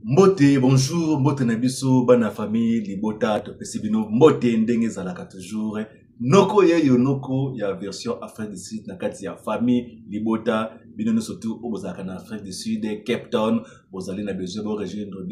Mbote, bonjour, mbote na biso, bana famille, libota, topesi bino, mbote ndenge zalaka toujours. Noko ye noko ya version Afrique du Sud na kati ya famille, libota, bino no surtout obozaka na Afrique du Sud, Cape Town, bozali na besoin bo rejoindre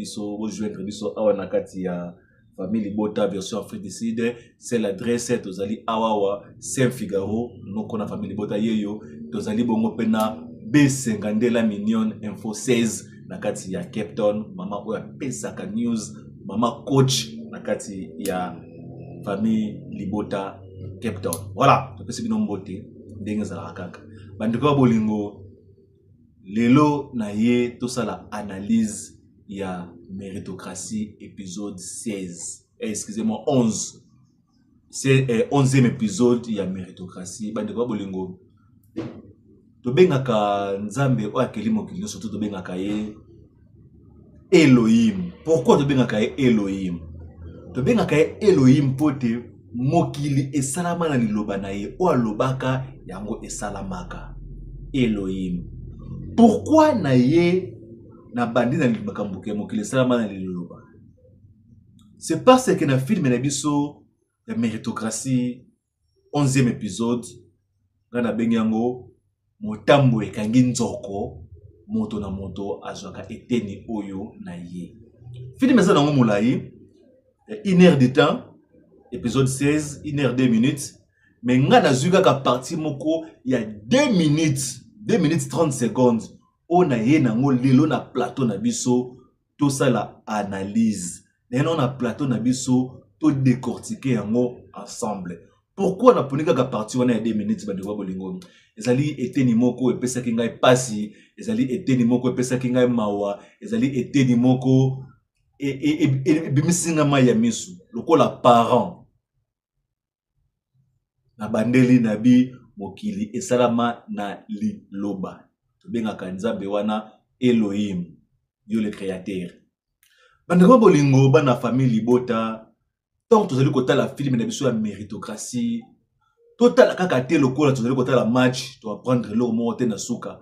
biso awa na kati ya famille libota version Afrique du Sud, c'est l'adresse tozali awawa Saint-Figaro, noko na famille libota yeyo, tozali bongo pena B50 la million info 16 na kati ya Cape Town, mama oya pesaka news, mama coach na kati ya famille libota Cape Town. Voilà, topesi bino mbote ndenge za kaka. Bandeko bolingo lelo na ye tosala analyse ya méritocratie épisode 16. Excusez-moi 11. C'est 11e épisode ya méritocratie. Bandeko bolingo tobengaka nzambe o akeli mokili surtout tobengaka ye Elohim. Pourquoi tobengaka ye Elohim? Tobengaka ye Elohim pote mokili esalama na liloba na ye o alobaka yango esalamaka. Elohim. Pourquoi na ye na bandi na limakambo ke mokili esalama na liloba? C'est parce que na film na biso ya méritocratie 11e épisode ngana bengi yango motambo ekangi nzoko moto na moto azwaka eteni oyo na ye. Film eza nango molai 1 heure de temps, épisode 16, 1 heure 2 minutes, mais nga nazuka ka partie moko ya 2 minutes 30 secondes o na ye nango lelo na plateau na biso to sala analyse. Neno na plateau na biso to décortiquer yango ensemble. Pourquoi na ponika ka partie wana ya 2 minutes ba dewa bolingo? Ezali eteni moko epesaki ngai pasi, ezali eteni moko epesaki ngai mawa, ezali eteni moko bimisinga ma ya misu lokola parent na bandeli na bi mokili esalama na liloba. Tobengaka nzambe wana Elohim, Dieu le créateur. Bandeko bolingo bana famille libota, tant tozali kotala film na biso ya méritocratie, total kaka te lokola tozali kotala match to apprendre le mot te na suka.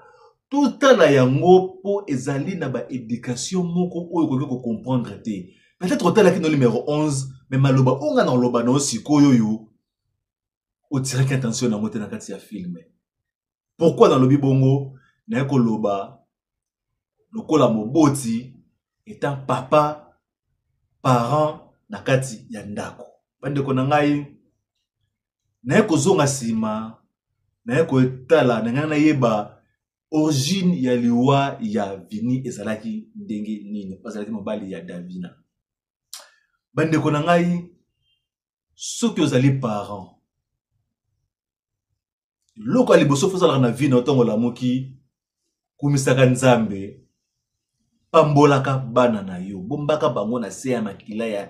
Total yango po ezali na ba éducation moko oyo ko comprendre te. Peut-être total ki no numéro 11, mais maloba onga na loba na sikoyo yo o tirer attention na moté na kati ya film. Pourquoi dans lobi bongo na ko loba lokola moboti étant papa parent na kati ya ndako. Bandeko na ngai na ko zonga sima na ko tala na ngana yeba origine ya liwa ya Vini ezalaki ndenge nini, bazalaki mobali ya Davina. Bandeko na ngai soki ozali parent loko ali boso fozala na vie na otongo la moki kumisaka nzambe pambolaka bana na yo bombaka bango na se ya makila ya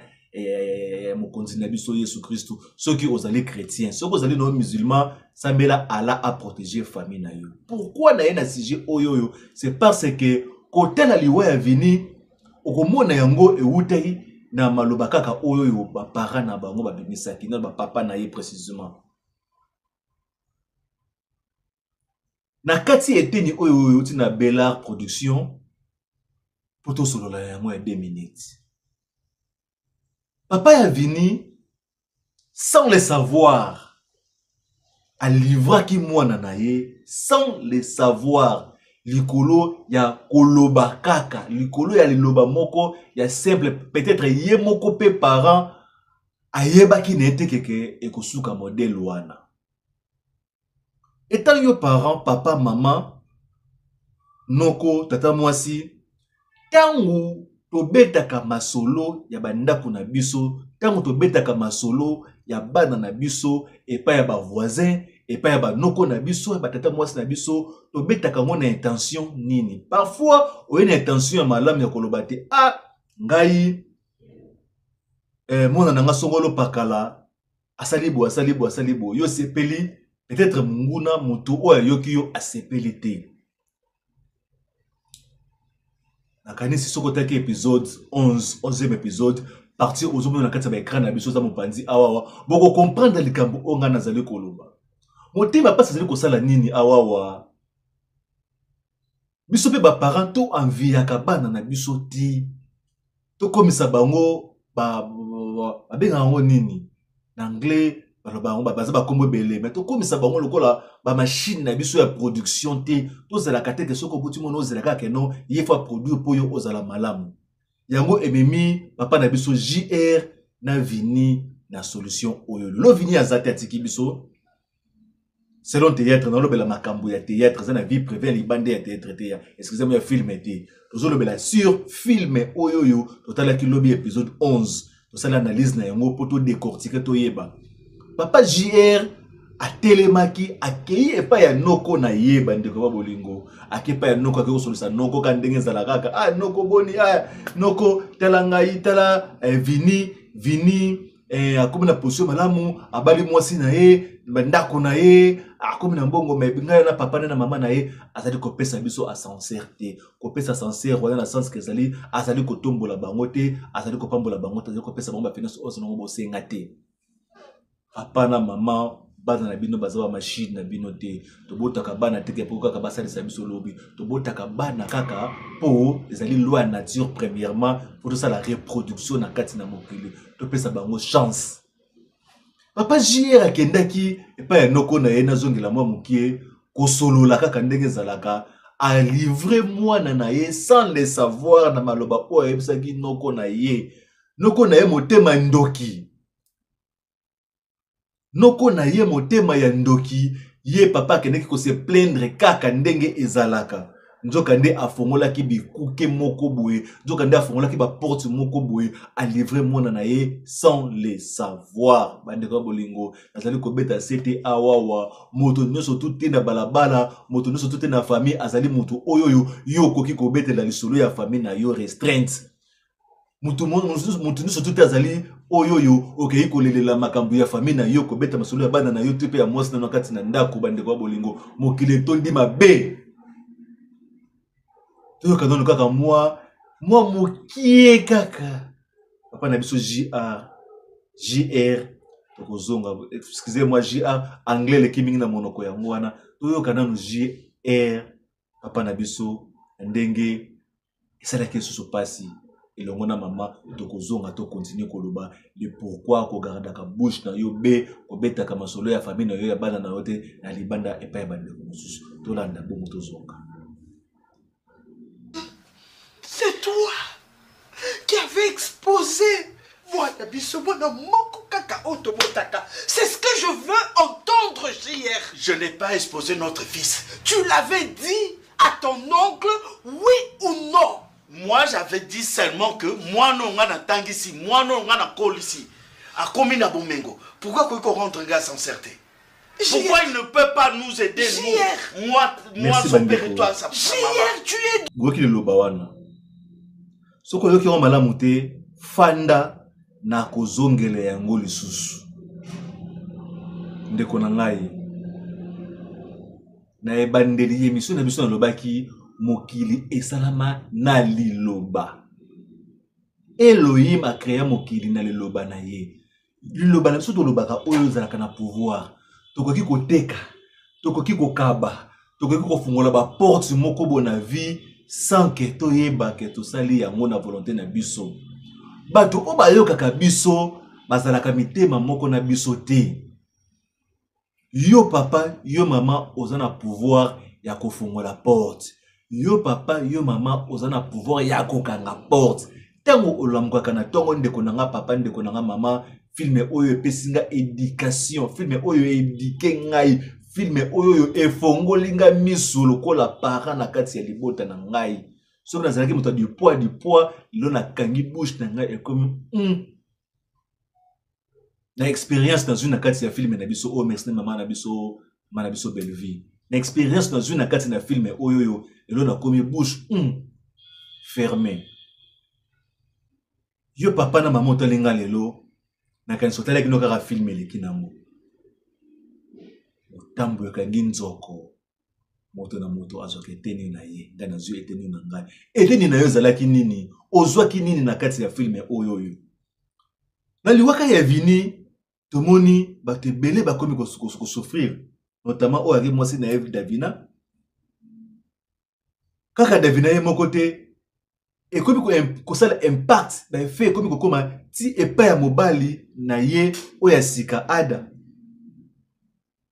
mokonzi na biso Yesu Kristo. Soki ozali chrétien, soki ozali no musulman, sambela Allah a protégé famille na yo. Pourquoi na yena sujet oyo? C'est parce que côté la liwa ya Vini okomona yango ewutai na maloba kaka oyo ba parents na bango ba bimisaki na ba papa na ye précisément. Na kati eteni oyo tina Bellard production poto solo la yango ya 2 minutes. Papa ya Vini, sans le savoir, a livré ki mwana na ye, sans le savoir, likolo ya koloba kaka, likolo ya liloba moko, ya simple, peut-être ye moko pe parent, ayeba ki nete keke ekosuka modèle wana. Étant yo parent, papa, maman, noko, tata mwasi, tangu tobetaka masolo ya bandako na biso, tango tobetaka masolo ya bana na biso, epa ya ba voisin, epa ya ba noko na biso, ya batata mwasi na biso, tobetaka ngo na intention nini? Parfois, oye na intention ya malamu ya koloba te, ngai mona nanga songolo pakala, asalibo, yo sepeli, peut-être munguna mutu oya yoki yo asepeli te. Nakanisi sokotaki épisode 11, 11e épisode, partir aux hommes na kati ba écran na biso za mopandi awawa, boko comprendre likambo onga nazali koloba. Motema pasi zali kosala nini awawa? biso pe ba parents to envie ya kabana na biso ti to komisa bango ba benga ngo nini na anglais bango baza ba kombo belé mais to komisa bango lokola ba machine na biso ya production te to zala kateke soko buti mono zala ka ke non yefa produire po yo ozala malamu yango ememi papa na biso JR na vini na solution oyo lo vini azate atiki biso selon théâtre na lobela makambo ya théâtre za na vie privée libande ya théâtre te excusez-moi ya film te tozo lobela sur film oyo yo totala ki lobi épisode 11 to sala analyse na yango poto décortiquer to yeba papa JR a telemaki akei epa ya noko na yeba ndeko ba bolingo akepa ya noko akeko solusa noko ka ndenge zala kaka noko boni noko tala ngai tala vini akomi na position malamu abali mwasi na ye ndako na ye akomi na mbongo me ngai na papa na mama na ye azali kopesa biso ascenseur te kopesa ascenseur wana na sens que azali kotombola bango te azali kopambola bango te azali kopesa bango ba finance oso nango bosenga te papa na mama bana na bino baza ba machine na bino te tobotaka bana te pour kaka basalisa biso lobi tobotaka bana kaka po ezali loi ya nature premièrement pour tout ça la reproduction na kati na mokili topesa bango chance papa JR akendaki epa ya noko na ye nazongela mwa mokie kosolola kaka ndenge ezalaka a livrer mwana na ye sans le savoir na maloba oyo ayebisaki noko na ye motema ndoki noko na ye motema ya ndoki ye papa kendeki ko se plaindre kaka ndenge ezalaka nzoka nde afongolaki bikuke moko boye nzoka nde afongolaki ba porte moko boye a livrer mwana na ye sans le savoir bandeko bolingo azali kobeta sete awawa moto nyonso tuté na balabala moto nyonso tuté na famille azali moto oyoyo yo koki kobetela lisolo ya famille na yo restreinte mutu nyonso tuté azali oyoyo okei kolelela makambo ya famille na yo kobeta masolo ya bana na yo tupe ya mwasi na kati na ndako bandeko bolingo mokili tondi mabe to kanono kaka moi mokie kaka papa na biso JR tokozonga excusez-moi JR anglais le kimingi na monoko ya mwana to kanano JR papa na biso ndenge esalaki susu pasi elongo na mama tokozonga to continuer koloba le pourquoi ko gardaka bouche na yo be ko betaka masolo ya famille na yo ya bana na yo te na libanda epa ya bande mususu to landa bongo tozonga. C'est toi qui avais exposé voilà biso bona moko kaka otobotaka. C'est ce que je veux entendre hier. Je n'ai pas exposé notre fils. Tu l'avais dit à ton oncle, oui ou non? Moi, j'avais dit seulement que moi, non, on a tangi ici, moi, non, on a col ici. À combien na Bomengo? Pourquoi qu'on rentre gars sans certitude? Pourquoi il ne peut pas nous aider, nous? Moi, son père et toi, ça. JR, tu es... Goki le lobawana. Soko yoki wa malamu te, fanda na kozongele yango lisusu. Ndeko na ngai. Na ebandeli émission na biso na lobaki mokili esalama na liloba. Elohim a créé mokili na liloba na ye. Liloba na biso to lobaka oyo zalaka na pouvoir. Tokoki koteka, tokoki kokaba, tokoki kofungola ba porte moko bona vie sans que toyeba ke tosali yango na volonté na biso. Bato o bayokaka biso bazalaka mitema moko na biso te. Yo papa, yo mama ozana pouvoir ya kofungola porte. Yo papa, yo mama ozana pouvoir ya kokanga porte. Tango olamukaka na tongo ndeko nanga papa ndeko nanga mama filme oyo epesinga éducation, filme oyo éduqué ngai, filme oyo efongolinga miso lokola parent na kati ya libota na ngai. Soki nazalaki moto du poids lo na kangi bouche na ngai comme na expérience dans une kati ya filme na biso o merci maman na biso mana biso belle vie. Na expérience dans une kati na filme oyo lo na komi bouche fermée. Yo papa na maman tolinga lelo na kanso tala kino kaka filme leki nango. Tambo yokangi nzoko. Moto na moto azoka eteni na ye. Ngana zyo eteni na ngai. Eteni na yo zalaki nini? Ozwaki nini na kati ya filme oyo. Na liwaka ya vini tomoni bato ebele bakomi ko souffrir. Notamment oyo ake mwasi na Eve Davina. kaka davina ye moko te ekomi kosala impact ba effet ekomi kokoma ti epai ya mobali na ye oyo ya sika Ada.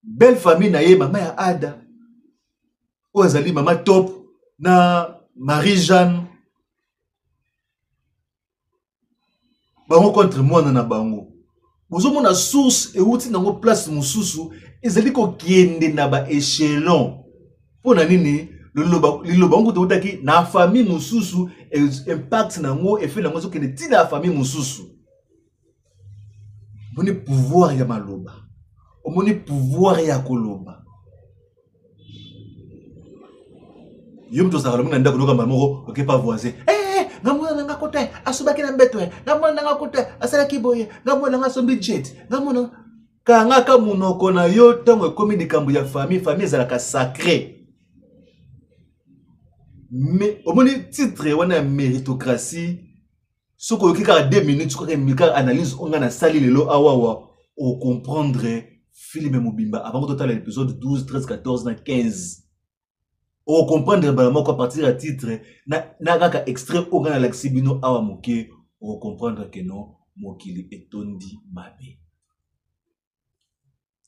Belle famille na ye mama ya Ada oyo azali mama Top na Marie-Jeanne bango contre mwana na bango. Bozomona source euti nango place mosusu ezali kokende na ba échelon. Pona nini liloba ngo totaki na famille mosusu impact nango effet nango zokende ti na famille mosusu. Omoni pouvoir ya maloba. Omoni pouvoir ya koloba. Yo mto sala mona ndako loka moko oke pa voisin. Ngamona nanga kote asubaki na mbetwe. Ngamona nanga kote asala kiboye. Ngamona nanga sombi jet. Ngamona kanga ka munoko na yo tango ekomi likambo ya famille ezalaka sacré. Mais omoni titre wana méritocratie soko yoki ka 2 minutes soko ka analyse onga na sali lelo awawa o comprendre film mobimba avant total l'épisode 12 13 14 na 15 o comprendre ba moko à partir du titre na kaka extrait onga na laxibino awa moke o comprendre que non mokili etondi mabe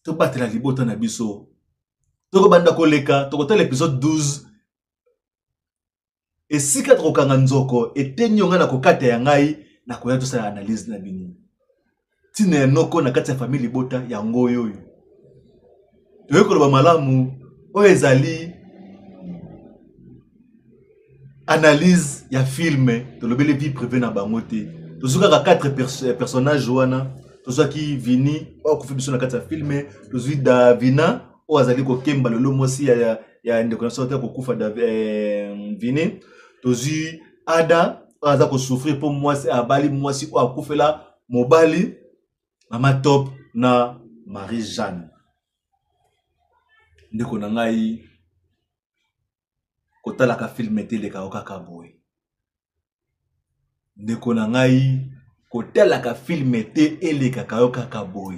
to batela libota na biso to banda koleka to total l'épisode 12 et si quatre okanga nzoko etenyonga na kokata ya ngai na koya to sa analyse na bino tina noko na kati ya famille bota ya ngoyo yo to yeko ba malamu o ezali analyse ya film to lobele vie privée na bango te to zuka ka 4 personnages wana to zaki Vini o ko fibiso na kati ya film to zui Davina o azali ko kemba lelo mosi ya ndeko sorte ko kufa Vini tozi Ada aza ko souffrir pour moi c'est abali moi si o akufela mobali mama Top na Marie-Jeanne ndeko na ngai kotala ka film tele ka okaka boy ndeko na ngai kotala ka film te eleka ka okaka boy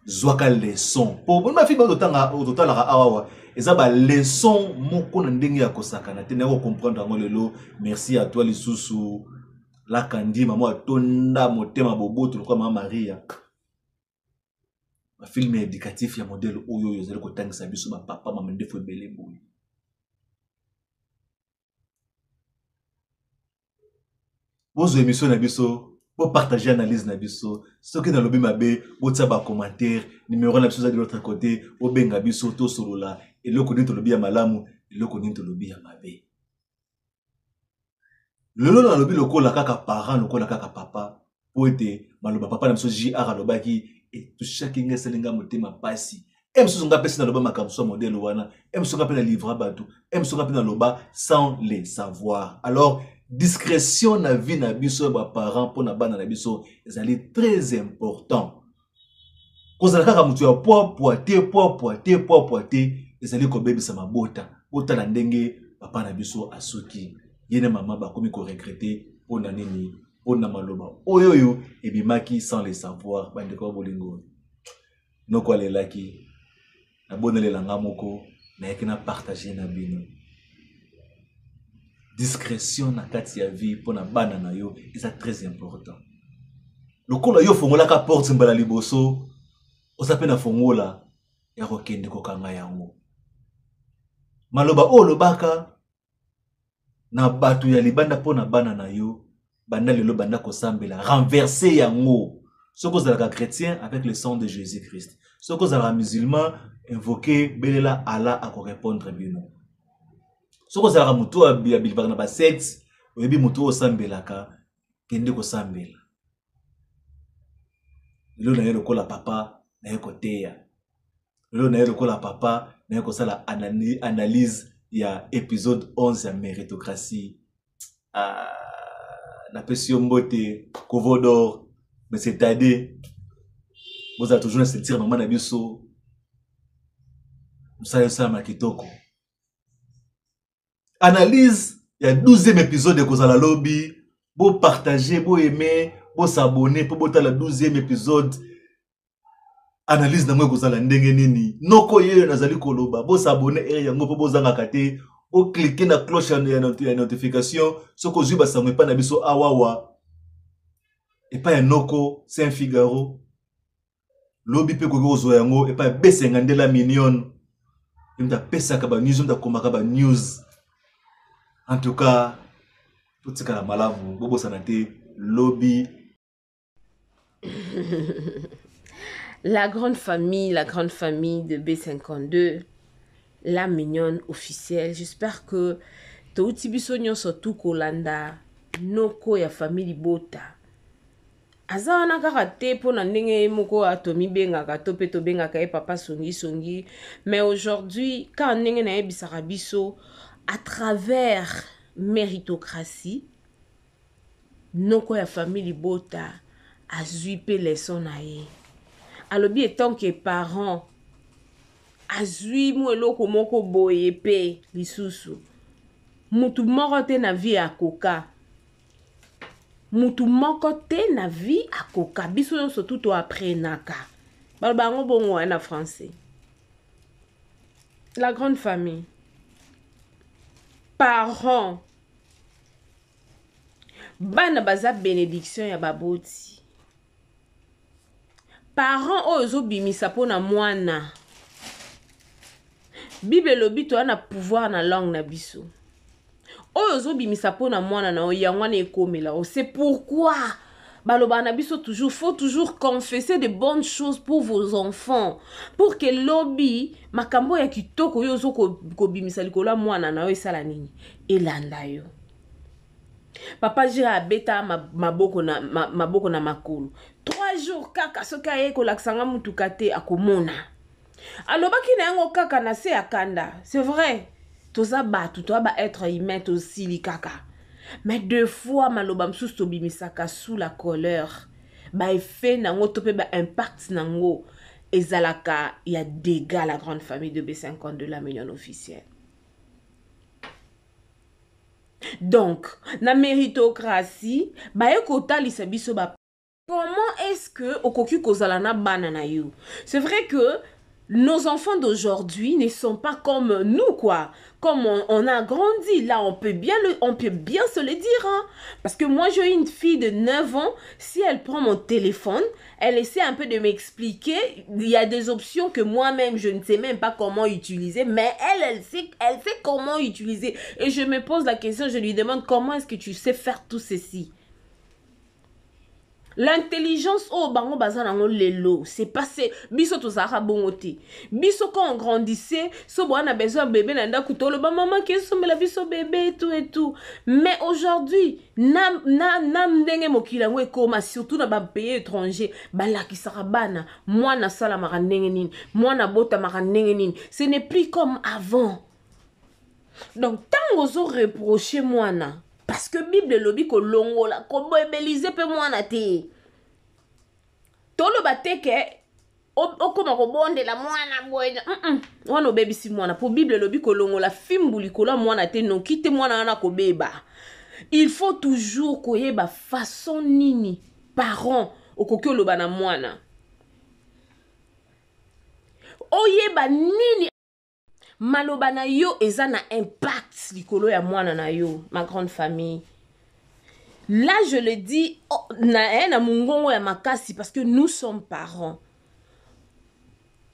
zwaka leçon po bona film ototala awa eza ba leçon moko na ndenge ya kosakana te na ko comprendre ngo lelo. Merci à toi lisusu la kandi mama atonda motema boboto kwa mama Maria. Ba film éducatif ya modèle oyo ezali ko tangisa biso ba papa mama ndefo ebele boy. Bozo émission na biso pour partager analyse na biso ce qui dans le mabe botsa ba commentaire numéro na biso de l'autre côté o benga biso to solola et le connaître le bien malamu et le connaître le bien mabe lelo na lobi lokola kaka parent lokola kaka papa po ete maloba papa na biso JR lobaki et tout chaque ngeselinga motema pasi em so nga pesi na loba makamso modèle wana em so nga pe na livre batu em so nga pe na loba sans les savoir. Alors discrétion na vie na biso ba parents pour na bana na biso ezali très important. Kozala kaka mutu ya poité ezali ko bebisa mabota bota na ndenge papa na biso asuki yene mama ba komi ko regretter pona nini pona maloba oyoyo ebimaki sans les savoir bande ko bolingo noko alelaki na bonelela ngamoko na yekina partager na bino. Discrétion na kati ya vie pour na bana na yo est très important. Lokola yo fongola ka porte mbala liboso osape na fongola ya kokende kokanga yango. Maloba o lobaka na batu ya libanda pour na bana na yo banda lelo banda kosambela renverser yango. Soko zalaka chrétien avec le sang de Jésus-Christ. Soko zalaka musulman invoquer belela Allah à répondre bino. Soko zalaka mutu abilibaka na ba secte oyebi mutu osambelaka kende kosambela. Lelo na ye lokola papa na ye koteya. Lelo na ye lokola papa na ye kosala analyse ya épisode 11 ya méritocratie. Na pesi yo mbote Kovodor mais c'est tadé. Vous avez toujours se dire maman na biso. Musala sa makitoko. Analyse, il y a 12e épisode de Kozala Lobby. Beau partager, beau aimer, beau s'abonner pour botter le 12e épisode. Analyse na mwe Kozala ndenge nini. Noko ye nazali koloba. Beau s'abonner et yango po bozanga kate. o cliquer na cloche ya notification soko zui basango epa na biso awawa epa ya Noko Saint Figaro lobi pe koki kozwa yango epa ya B52 million imta pesaka ba news imta komaka ba news. En tout cas tout tika na malamu bobo sanate lobby. La grande famille de B52, la mignonne officielle. J'espère que Touti Bisonyo surtout Kolanda, Noko ya famille Bota. Azana karate pour ndenge moko atomi benga ka tope to benga ka papa songi. Mais aujourd'hui, quand ndenge na ebisaka biso à travers méritocratie, Noko ya famille Bota a zuipé les sonaye. Alobi étant que parents azui mweloko moko boye pe lisusu mutu moko te na vie akoka mutu moko te na vie akoka biso nyonso tuto aprenaka baloba yango bongo na français. La grande famille, parents bana baza bénédiction ya baboti. Parents ozo bimisa pona mwana. Bible lobi to ana pouvoir na langue na biso. Ozo bimisa pona mwana na oyangwana ekomela. C'est pourquoi baloba na biso toujours faut toujours confesser de bonnes choses pour vos enfants pour que lobi makambo ya kitoko yozo ko bimisa likola mwana na esala nini elanda yo. Papa jira abeta maboko na makulu. 3 jours kaka soka ye kolaksanga mutukate akomona. Alobaki na yango kaka na se akanda. C'est vrai. Toza batu to ba être humain aussi li kaka. Mais 2 fois maloba msusu to bimisaka sous la colère. Ba effet nango to pe ba impact nango ezalaka ya dégâts la grande famille de B50 de la mignonne officielle. Donc, na méritocratie, ba ekota lisabiso ba. Comment est-ce que okoki kozala na bana na yo? C'est vrai que nos enfants d'aujourd'hui ne sont pas comme nous, quoi. Comme on a grandi, là, on peut bien se le dire. Hein? Parce que moi, j'ai une fille de 9 ans. Si elle prend mon téléphone, elle essaie un peu de m'expliquer. Il y a des options que moi-même, je ne sais même pas comment utiliser. Mais elle sait comment utiliser. Et je me pose la question, je lui demande comment est-ce que tu sais faire tout ceci? L'intelligence au bango bazanango lelo c'est passé biso to zara bongote biso quand on grandissait so bon on a besoin bébé nanda kutolo ba maman qui somela biso bébé et tout mais aujourd'hui nam ndenge mokila ngo ekoma surtout na ba pays étranger balaki sarabana moi na sala mara ndenge nini moi na bota mara ndenge nini ce n'est plus comme avant. Donc tant ozo reprocher moi na parce que Bible lobi ko longola ko boebelize pe mwana te. Tolo bateke okoma ko bonde la mwana boye. Wana obebisi mwana pour Bible lobi ko longola fimbuli ko la mwana te non kite mwana na ko beba. Il faut toujours koyeba façon nini parents okoki oloba na mwana. Oyeba nini maloba na yo eza na impact likolo ya mwana na yo, ma grande famille. Là je le dis na mungongo ya makasi parce que nous sommes parents.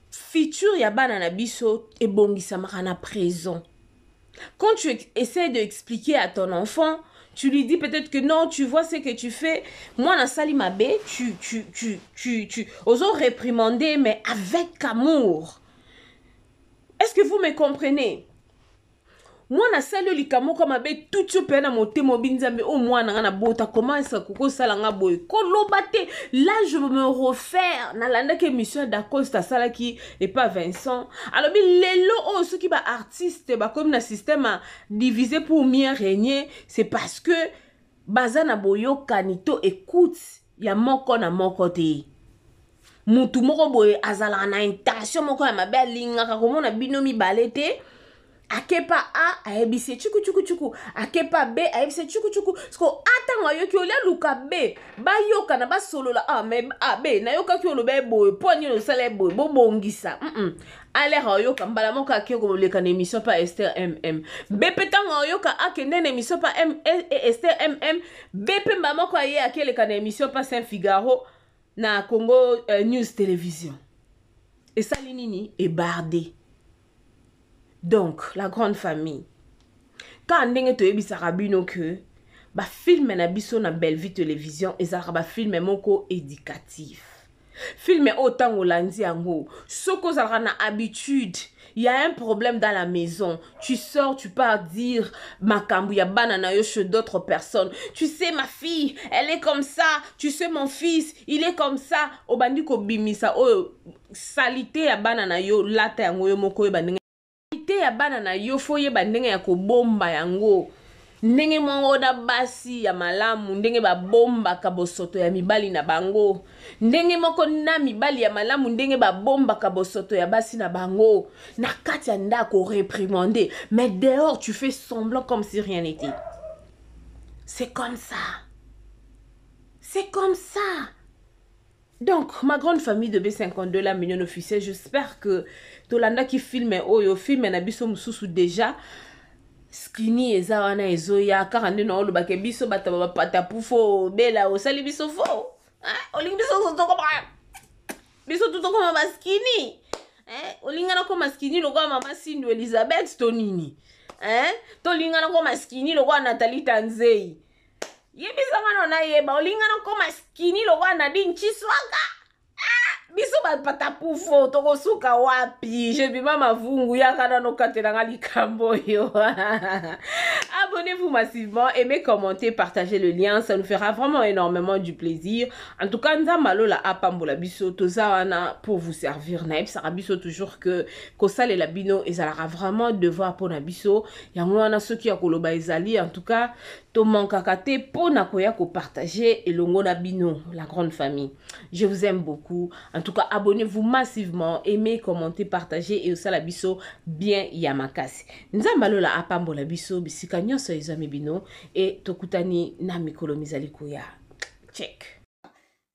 Futur ya bana na biso ebongisa makana présent. Quand tu essaies d'expliquer à ton enfant, tu lui dis peut-être que non, tu vois ce que tu fais. Moi, na sali mabe, tu oses réprimander mais avec amour. Est-ce que vous me comprenez? Moi, na sali likamo comme abe tout tu peux na monter mobinzambe au moins na bota comment est-ce que ça langa boy kolobate. Là je me refaire na landa que mission d'Acosta sala qui et pas Vincent. Alors bi lelo oh ceux qui ba artiste ba comme na système divisé pour mieux régner, c'est parce que bazana boyo kanito écoute ya moko na moko te. Mutu moko boye azala na intention moko ya mabe linga ka komona binomi balete akepa A ayebise chuku akepa B ayebise chuku sko atanga yoki olia luka B ba yoka na ba solola mais B na yoka ki olobe boy poni no sale boy bobongisa ale yoka mbala moka akeko leka na émission pa Esther MM B petanga yoka akende na émission pa Esther MM B pe mbala moka ye akeleka na émission pa Saint Figaro na Congo News Télévision et ça linini est bardé. Donc, la grande famille. Quand on est à bino que ba film na biso na Belle Vie Télévision et ça ba film moko éducatif. Film autant olandi ango. Soko ça na habitude. Il y a un problème dans la maison. Tu sors, tu pars dire makambu ya banana yo chez d'autres personnes. Tu sais ma fille, elle est comme ça. Tu sais mon fils, il est comme ça. Obandi ko bimisa o salité ya banana yo lata yango yo moko yo bandenge. Ya banana yo foye bandenge ya ko bomba yango. Ndenge mongo na basi ya malamu ndenge ba bomba ka bosoto ya mibali na bango. Ndenge moko na mibali ya malamu ndenge ba bomba ka bosoto ya basi na bango. Na kati ya ndako réprimander, mais dehors tu fais semblant comme si rien n'était. C'est comme ça. C'est comme ça. Donc, ma grande famille de B52, la mignonne officielle, j'espère que Tolanda qui filme, oyo filme na biso mususu déjà. Skinny eza wana ezoya karande na olo bake biso bata pata pufo bela osali biso fo. Olingi biso to koma. Biso tout koma ba skinny. Olinga na koma skinny lokwa mama Sindu Elizabeth Tonini. To linga na koma skinny lokwa Nathalie Tanzei. Yebisa ngano na yeba olinga na koma skinny lokwa Nadine Chiswaka. Biso ba patapufo toko suka wapi je bima mavungu ya kana no katelanga likambo yo. Abonnez-vous massivement, aimez, commentez, partagez le lien, ça nous fera vraiment énormément du plaisir. En tout cas, nzamalo la apambola biso tozawana pour vous servir naib sarabiso toujours que kosale la bino ezalara vraiment devoir pour nabiso yango wana soki ya koloba ezali en tout cas to mankakate pour nakoya ko partager elongo na bino la grande famille. Je vous aime beaucoup. En tout cas, abonnez-vous massivement, aimez, commentez, partagez et osala biso bien yamakasi. Nzambalo la apambola biso bisika nyonso ezami bino et tokutani na mikolo mizali kuya. Check.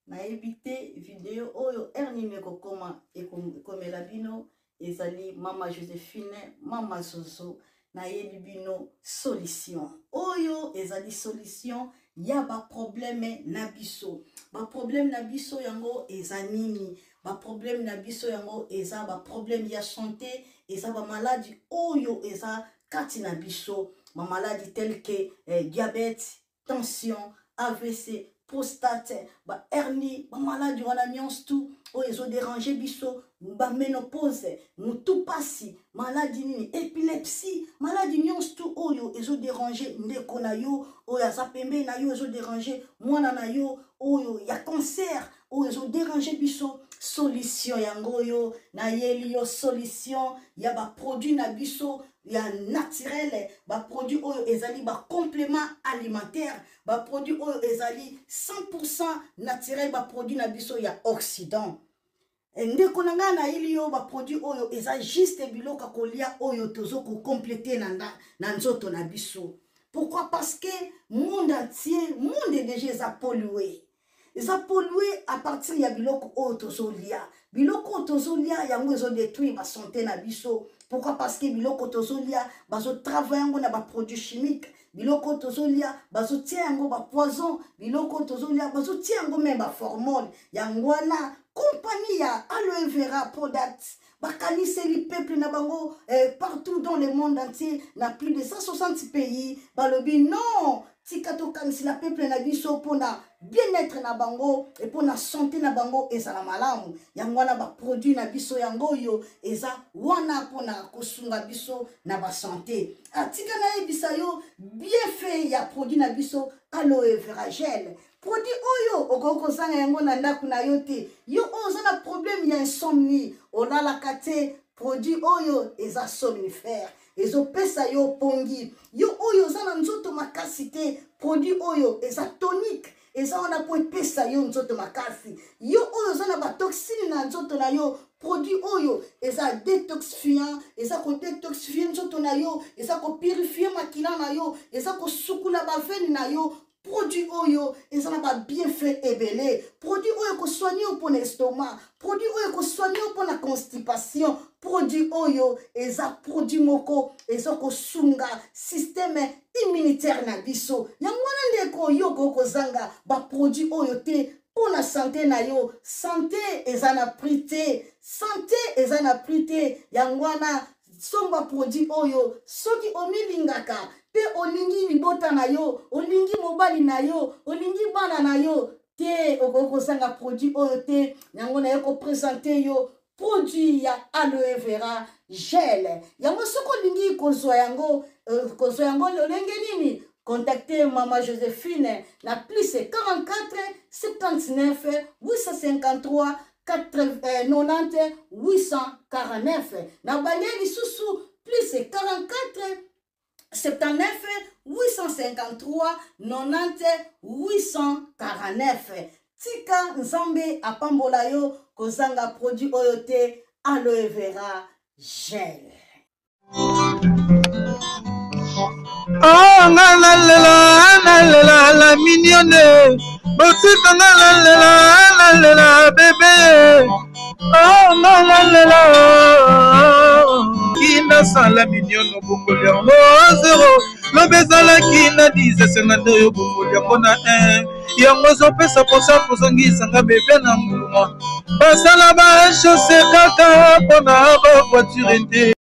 Na ebite vidéo oyo ernime kokoma ekomela bino ezali mama Joséphine, mama Zozo na yebi bino solution. Oyo ezali solution ya ba problème na biso. Ba problème na biso yango ezanimi. Ba problème na biso yango eza ba problème ya santé, eza ba maladie oyo eza kati na biso. Ma maladie telle que diabète, tension, AVC, prostate, ba hernie, ba maladie wana nyonso tout oyo ezo déranger biso, ba ménopause, mutu pasi, maladie nini, épilepsie, maladie nyonso tout oyo ezo déranger ndeko na yo, oyo aza pembe na yo ezo déranger mwana na yo, oyo ya cancer, oyo ezo déranger biso. Solution yango yo na yeli yo solution ya ba produit na biso ya naturel, ba produit oyo ezali ba complément alimentaire, ba produit oyo ezali 100% naturel, ba produit na biso ya Occident. Ndeko na nga na yeli yo ba produit oyo eza juste biloka kolia oyo tozo ko compléter na nzoto na biso. Pourquoi? Parce que monde entier, monde déjà est pollué. Ils ont pollué à partir de biloko otozolia. Biloko otozolia yango ils ont détruit ma santé na biso. Pourquoi? Parce que biloko otozolia bazo travailler yango na ba produits chimiques. Biloko otozolia bazo tie yango ba poison. Biloko otozolia bazo tie yango même ba hormone. Yango na compagnie ya aloe vera products. Bakanise li peuple na bango partout dans le monde entier, na plus de 160 pays. Balobi non. Tikato kanisi la peuple na biso pona bien-être na bango et pona santé na bango ezala malamu. Yango wana ba produit na biso yango yo eza wana pona kosunga biso na ba santé. Atika na ebisa yo bien fait ya produit na biso aloe vera gel. Produit oyo okoko zanga yango na ndaku na yo te. Yo oza na problème ya insomnie, olala kate produit oyo eza somnifère. Ezo pesa yo pongi. Yo oyo zana nzoto makasi te. Produit oyo eza tonique. Eza wana po pesa yo nzoto makasi. Yo oyo zana ba toxine na nzoto na yo. produit oyo eza détoxifiant eza ko détoxifier nzoto na yo eza ko purifier makila na yo eza ko sukula ba veine na yo produit oyo eza na ba bienfait ebele produit oyo ko soigner pour l'estomac produit oyo ko soigner pour la constipation produit oyo eza produit moko eza ko sunga système immunitaire na biso yango wana ndeko yo ko zanga ba produit oyo te pour la santé na yo santé eza na prité santé eza na prité yango wana somba produit oyo soki omilingaka pe olingi libota na yo olingi mobali na yo olingi bana na yo te okozanga produit oyo te yango na yo ko présenter yo produit ya aloe vera gel yango soko olingi kozwa yango lolenge nini contactez Maman Joséphine na plus 44 79 853 90 849 na Banyeli Soussou plus 44 79 853 90 849 tika nzambe apambola yo kozanga produit oyo te aloe vera gel. Oh, la mignonne. Boutique, la bébé. Oh, Kina sans la mignonne au Boukolia. Oh, zéro. Le bezala Kina disait c'est un deux au Boukolia. On a un. Yangozo pesa posa kozongi sanga bébé na mouma. Pasa la bas chaussée kaka. On a voiture.